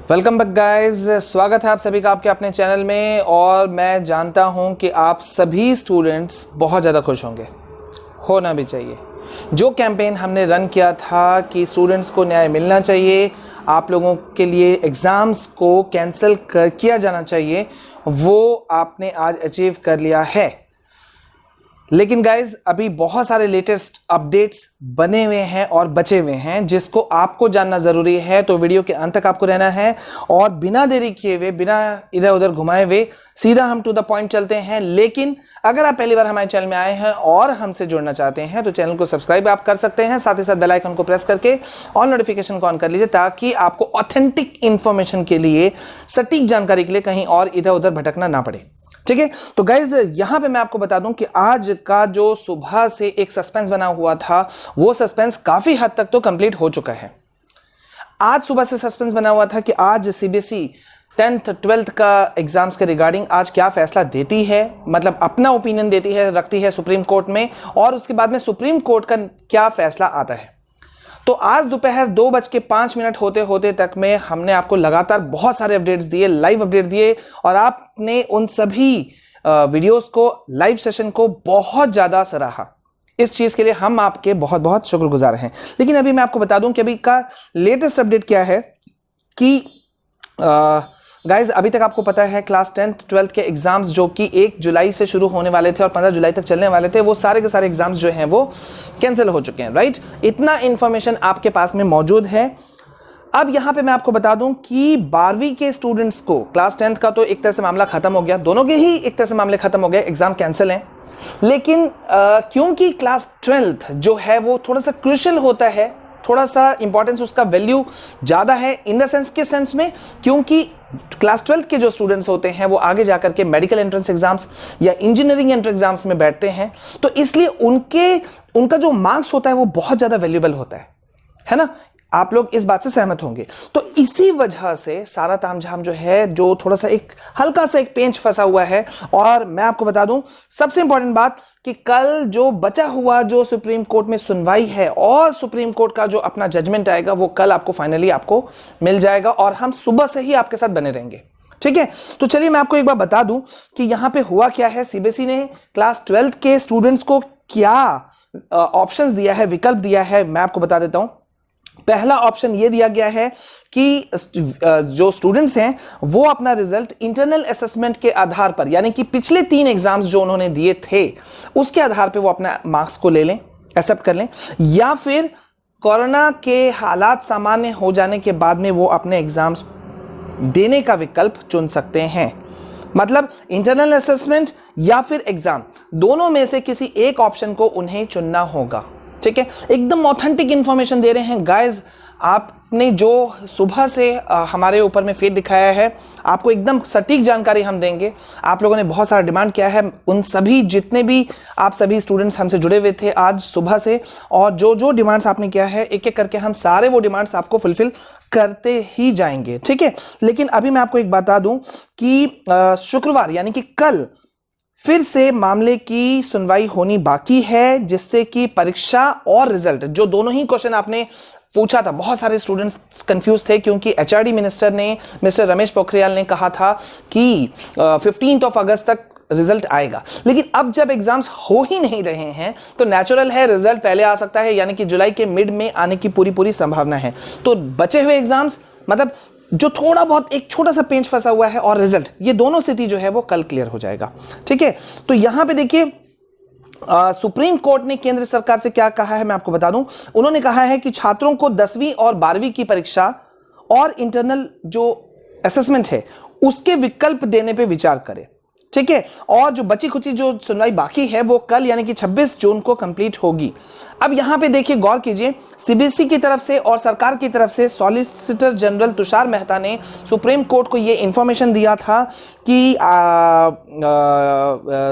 Welcome back guys, स्वागत है आप सभी का आपके अपने चैनल में। और मैं जानता हूं कि आप सभी स्टूडेंट्स बहुत ज़्यादा खुश होंगे, होना भी चाहिए। जो कैंपेन हमने रन किया था कि स्टूडेंट्स को न्याय मिलना चाहिए, आप लोगों के लिए एग्ज़ाम्स को कैंसिल किया जाना चाहिए, वो आपने आज अचीव कर लिया है। लेकिन गाइज अभी बहुत सारे लेटेस्ट अपडेट्स बने हुए हैं और बचे हुए हैं जिसको आपको जानना ज़रूरी है। तो वीडियो के अंत तक आपको रहना है और बिना देरी किए हुए, बिना इधर उधर घुमाए हुए सीधा हम टू द पॉइंट चलते हैं। लेकिन अगर आप पहली बार हमारे चैनल में आए हैं और हमसे जुड़ना चाहते हैं तो चैनल को सब्सक्राइब आप कर सकते हैं, साथ ही साथ बेल आइकन को प्रेस करके ऑल नोटिफिकेशन को ऑन कर लीजिए ताकि आपको ऑथेंटिक इंफॉर्मेशन के लिए, सटीक जानकारी के लिए कहीं और इधर उधर भटकना ना पड़े। ठीक है, तो गाइज यहां पे मैं आपको बता दूं कि आज का जो सुबह से एक सस्पेंस बना हुआ था वो सस्पेंस काफी हद तक तो कंप्लीट हो चुका है। आज सुबह से सस्पेंस बना हुआ था कि आज सीबीएसई 10th 12th का एग्जाम्स के रिगार्डिंग आज क्या फैसला देती है, मतलब अपना ओपिनियन देती है, रखती है सुप्रीम कोर्ट में, और उसके बाद में सुप्रीम कोर्ट का क्या फैसला आता है। तो आज दोपहर 2:05 होते होते तक में हमने आपको लगातार बहुत सारे अपडेट्स दिए, लाइव अपडेट दिए, और आपने उन सभी वीडियोस को, लाइव सेशन को बहुत ज़्यादा सराहा। इस चीज़ के लिए हम आपके बहुत बहुत शुक्रगुजार हैं। लेकिन अभी मैं आपको बता दूं कि अभी का लेटेस्ट अपडेट क्या है कि गाइज अभी तक आपको पता है क्लास 10th 12th के एग्जाम्स जो कि 1 जुलाई से शुरू होने वाले थे और 15 जुलाई तक चलने वाले थे, वो सारे के सारे एग्जाम्स जो हैं वो कैंसिल हो चुके हैं। राइट, इतना इंफॉर्मेशन आपके पास में मौजूद है। अब यहां पे मैं आपको बता दूं कि 12वीं के स्टूडेंट्स को, क्लास 10th का तो एक तरह से मामला खत्म हो गया, दोनों के ही एक तरह से मामले खत्म हो गए, एग्जाम कैंसिल हैं। लेकिन क्योंकि क्लास 12th जो है वो थोड़ा सा क्रूशियल होता है, थोड़ा सा इंपॉर्टेंस उसका वैल्यू ज़्यादा है, इन द सेंस, किस सेंस में, क्योंकि क्लास 12th के जो स्टूडेंट्स होते हैं वो आगे जाकर के मेडिकल एंट्रेंस एग्जाम्स या इंजीनियरिंग एंट्रेंस एग्जाम्स में बैठते हैं, तो इसलिए उनका जो मार्क्स होता है वो बहुत ज़्यादा वैल्यूएबल होता है ना। आप लोग इस बात से सहमत होंगे। तो इसी वजह से सारा तामझाम जो है, जो थोड़ा सा एक हल्का सा एक पेंच फंसा हुआ है। और मैं आपको बता दूं सबसे इंपॉर्टेंट बात कि कल जो बचा हुआ जो सुप्रीम कोर्ट में सुनवाई है और सुप्रीम कोर्ट का जो अपना जजमेंट आएगा वो कल आपको फाइनली आपको मिल जाएगा और हम सुबह से ही आपके साथ बने रहेंगे। ठीक है, तो चलिए मैं आपको एक बार बता दूं कि यहां पे हुआ क्या है। सीबीएसई ने क्लास 12th के स्टूडेंट्स को क्या ऑप्शंस दिया है, विकल्प दिया है, मैं आपको बता देता हूं। पहला ऑप्शन ये दिया गया है कि जो स्टूडेंट्स हैं वो अपना रिजल्ट इंटरनल असेसमेंट के आधार पर, यानी कि पिछले 3 एग्जाम्स जो उन्होंने दिए थे उसके आधार पर वो अपना मार्क्स को ले लें, एक्सेप्ट कर लें, या फिर कोरोना के हालात सामान्य हो जाने के बाद में वो अपने एग्जाम्स देने का विकल्प चुन सकते हैं। मतलब इंटरनल असेसमेंट या फिर एग्जाम, दोनों में से किसी एक ऑप्शन को उन्हें चुनना होगा। ठीक है, एकदम ऑथेंटिक इंफॉर्मेशन दे रहे हैं गाइज। आपने जो सुबह से हमारे ऊपर में फेथ दिखाया है, आपको एकदम सटीक जानकारी हम देंगे। आप लोगों ने बहुत सारा डिमांड किया है, उन सभी जितने भी आप सभी स्टूडेंट्स हमसे जुड़े हुए थे आज सुबह से, और जो जो डिमांड्स आपने किया है एक एक करके हम सारे वो डिमांड्स आपको फुलफिल करते ही जाएंगे। ठीक है, लेकिन अभी मैं आपको एक बता दूं कि शुक्रवार यानी कि कल फिर से मामले की सुनवाई होनी बाकी है, जिससे कि परीक्षा और रिजल्ट, जो दोनों ही क्वेश्चन आपने पूछा था, बहुत सारे स्टूडेंट्स कंफ्यूज थे क्योंकि एचआरडी मिनिस्टर ने, मिस्टर रमेश पोखरियाल ने कहा था कि 15 अगस्त तक रिजल्ट आएगा। लेकिन अब जब एग्जाम्स हो ही नहीं रहे हैं तो नेचुरल है रिजल्ट पहले आ सकता है, यानी कि जुलाई के मिड में आने की पूरी संभावना है। तो बचे हुए एग्जाम्स, मतलब जो थोड़ा बहुत एक छोटा सा पेंच फंसा हुआ है, और रिजल्ट, ये दोनों स्थिति जो है वो कल क्लियर हो जाएगा। ठीक है, तो यहां पे देखिए सुप्रीम कोर्ट ने केंद्र सरकार से क्या कहा है मैं आपको बता दूं। उन्होंने कहा है कि छात्रों को 10वीं और 12वीं की परीक्षा और इंटरनल जो असेसमेंट है उसके विकल्प देने पे विचार करें। ठीक है, और जो बची खुची जो सुनवाई बाकी है वो कल यानी कि 26 जून को कंप्लीट होगी। अब यहां पे देखिए, गौर कीजिए, सीबीएसई की तरफ से और सरकार की तरफ से सॉलिसिटर जनरल तुषार मेहता ने सुप्रीम कोर्ट को ये इंफॉर्मेशन दिया था कि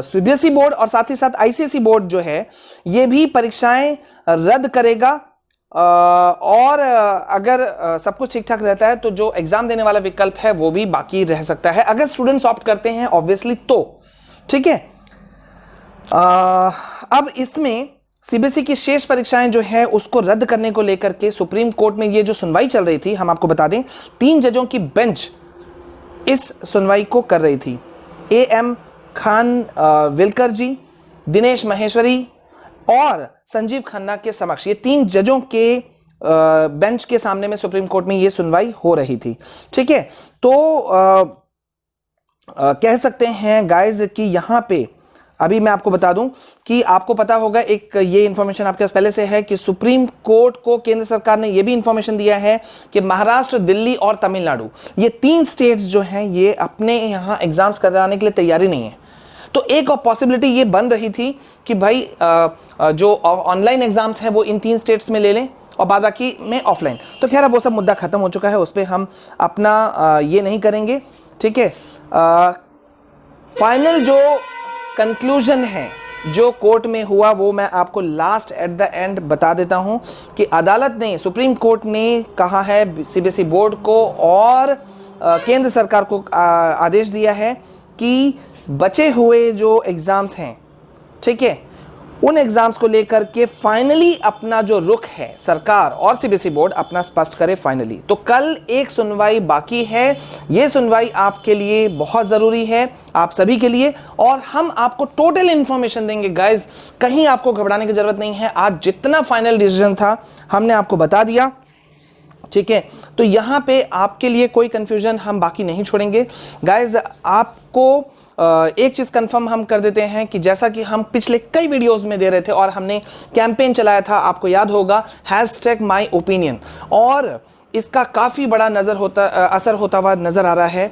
सीबीएसई बोर्ड और साथ ही साथ आईसीएसई बोर्ड जो है ये भी परीक्षाएं रद्द करेगा, और अगर सब कुछ ठीक ठाक रहता है तो जो एग्जाम देने वाला विकल्प है वो भी बाकी रह सकता है, अगर स्टूडेंट्स ऑप्ट करते हैं ऑब्वियसली तो। ठीक है, अब इसमें सीबीएसई की शेष परीक्षाएं जो है उसको रद्द करने को लेकर के सुप्रीम कोर्ट में ये जो सुनवाई चल रही थी, हम आपको बता दें 3 जजों की बेंच इस सुनवाई को कर रही थी। AM खान विलकर जी, दिनेश माहेश्वरी और संजीव खन्ना के समक्ष ये 3 जजों के बेंच के सामने में सुप्रीम कोर्ट में ये सुनवाई हो रही थी। ठीक है, तो कह सकते हैं गाइज कि यहां पे अभी मैं आपको बता दूं कि आपको पता होगा, एक ये इंफॉर्मेशन आपके पास पहले से है कि सुप्रीम कोर्ट को केंद्र सरकार ने ये भी इंफॉर्मेशन दिया है कि महाराष्ट्र, दिल्ली और तमिलनाडु ये 3 स्टेट्स जो हैं ये अपने यहां एग्जाम्स कराने के लिए तैयारी नहीं है। तो एक और पॉसिबिलिटी ये बन रही थी कि भाई जो ऑनलाइन एग्जाम्स हैं वो इन 3 स्टेट्स में ले लें और बाद बाकी में ऑफलाइन। तो खैर अब वो सब मुद्दा खत्म हो चुका है, उस पर हम अपना ये नहीं करेंगे। ठीक है, फाइनल जो कंक्लूजन है जो कोर्ट में हुआ वो मैं आपको लास्ट एट द एंड बता देता हूं कि अदालत ने, सुप्रीम कोर्ट ने कहा है सीबीएसई बोर्ड को और केंद्र सरकार को आदेश दिया है कि बचे हुए जो एग्जाम्स हैं, ठीक है, उन एग्जाम्स को लेकर के फाइनली अपना जो रुख है सरकार और सीबीएसई बोर्ड अपना स्पष्ट करे फाइनली। तो कल एक सुनवाई बाकी है, ये सुनवाई आपके लिए बहुत ज़रूरी है, आप सभी के लिए, और हम आपको टोटल इंफॉर्मेशन देंगे गाइज, कहीं आपको घबराने की जरूरत नहीं है। आज जितना फाइनल डिसीजन था हमने आपको बता दिया। ठीक है, तो यहां पे आपके लिए कोई कंफ्यूजन हम बाकी नहीं छोड़ेंगे गाइज। आपको एक चीज कंफर्म हम कर देते हैं कि जैसा कि हम पिछले कई वीडियोस में दे रहे थे और हमने कैंपेन चलाया था, आपको याद होगा, #myopinion, और इसका काफ़ी बड़ा असर होता हुआ नज़र आ रहा है।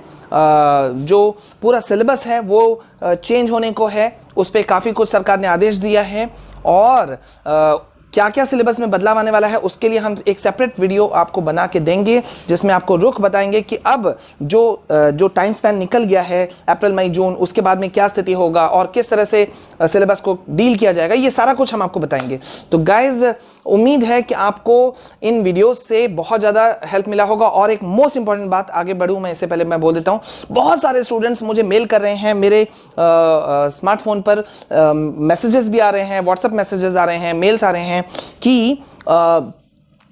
जो पूरा सिलेबस है वो चेंज होने को है, उस पर काफ़ी कुछ सरकार ने आदेश दिया है, और क्या क्या सिलेबस में बदलाव आने वाला है उसके लिए हम एक सेपरेट वीडियो आपको बना के देंगे, जिसमें आपको रुख बताएंगे कि अब जो टाइम स्पैन निकल गया है अप्रैल, मई, जून, उसके बाद में क्या स्थिति होगा और किस तरह से सिलेबस को डील किया जाएगा, ये सारा कुछ हम आपको बताएंगे। तो गाइज उम्मीद है कि आपको इन वीडियोस से बहुत ज़्यादा हेल्प मिला होगा। और एक मोस्ट इंपॉर्टेंट बात, आगे बढ़ूँ मैं इससे पहले मैं बोल देता हूँ, बहुत सारे स्टूडेंट्स मुझे मेल कर रहे हैं, मेरे स्मार्टफोन पर मैसेजेस भी आ रहे हैं, व्हाट्सएप मैसेजेस आ रहे हैं, मेल्स आ रहे हैं कि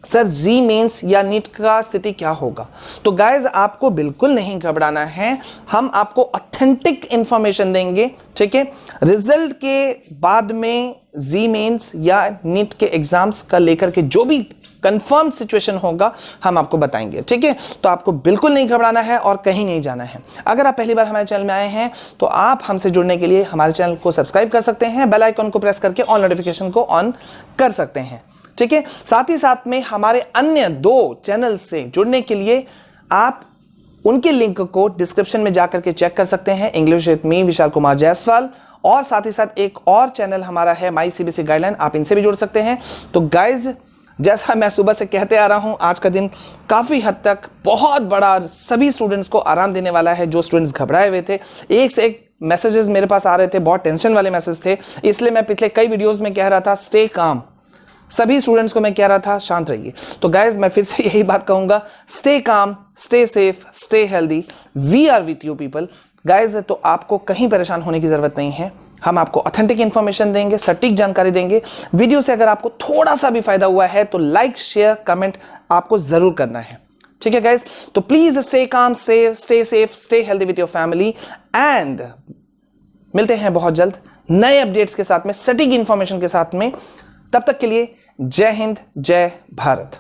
सर जी मेंस या नीट का स्थिति क्या होगा। तो गाइज आपको बिल्कुल नहीं घबराना है, हम आपको ऑथेंटिक इंफॉर्मेशन देंगे। ठीक है, रिजल्ट के बाद में जी मेंस या नीट के एग्जाम्स का लेकर के जो भी कंफर्म सिचुएशन होगा हम आपको बताएंगे। ठीक है, तो आपको बिल्कुल नहीं घबराना है और कहीं नहीं जाना है। अगर आप पहली बार हमारे चैनल में आए हैं तो आप हमसे जुड़ने के लिए हमारे चैनल को सब्सक्राइब कर सकते हैं, बेल आइकन को प्रेस करके ऑल नोटिफिकेशन को ऑन कर सकते हैं। ठीक है, साथ ही साथ में हमारे अन्य 2 चैनल से जुड़ने के लिए आप उनके लिंक को डिस्क्रिप्शन में जाकर के चेक कर सकते हैं, English with me Vishal Kumar Jaiswal, और साथ ही साथ एक और चैनल हमारा है माई सीबीएसई गाइडलाइन, आप इनसे भी जुड़ सकते हैं। तो गाइज जैसा मैं सुबह से कहते आ रहा हूं, आज का दिन काफ़ी हद तक बहुत बड़ा सभी स्टूडेंट्स को आराम देने वाला है। जो स्टूडेंट्स घबराए हुए थे, एक से एक मैसेजेस मेरे पास आ रहे थे, बहुत टेंशन वाले मैसेज थे, इसलिए मैं पिछले कई वीडियोस में कह रहा था स्टे काम, सभी स्टूडेंट्स को मैं कह रहा था शांत रहिए। तो गाइज मैं फिर से यही बात कहूंगा, stay calm, stay safe, stay healthy, we are with you people. Guys तो आपको कहीं परेशान होने की जरूरत नहीं है, हम आपको ऑथेंटिक इंफॉर्मेशन देंगे, सटीक जानकारी देंगे। वीडियो से अगर आपको थोड़ा सा भी फायदा हुआ है तो लाइक, शेयर, कमेंट आपको जरूर करना है। ठीक है गाइज, तो please stay calm, stay safe, stay healthy with your family, and मिलते हैं बहुत जल्द नए अपडेट्स के साथ में, सटीक इंफॉर्मेशन के साथ में। तब तक के लिए जय हिंद, जय भारत।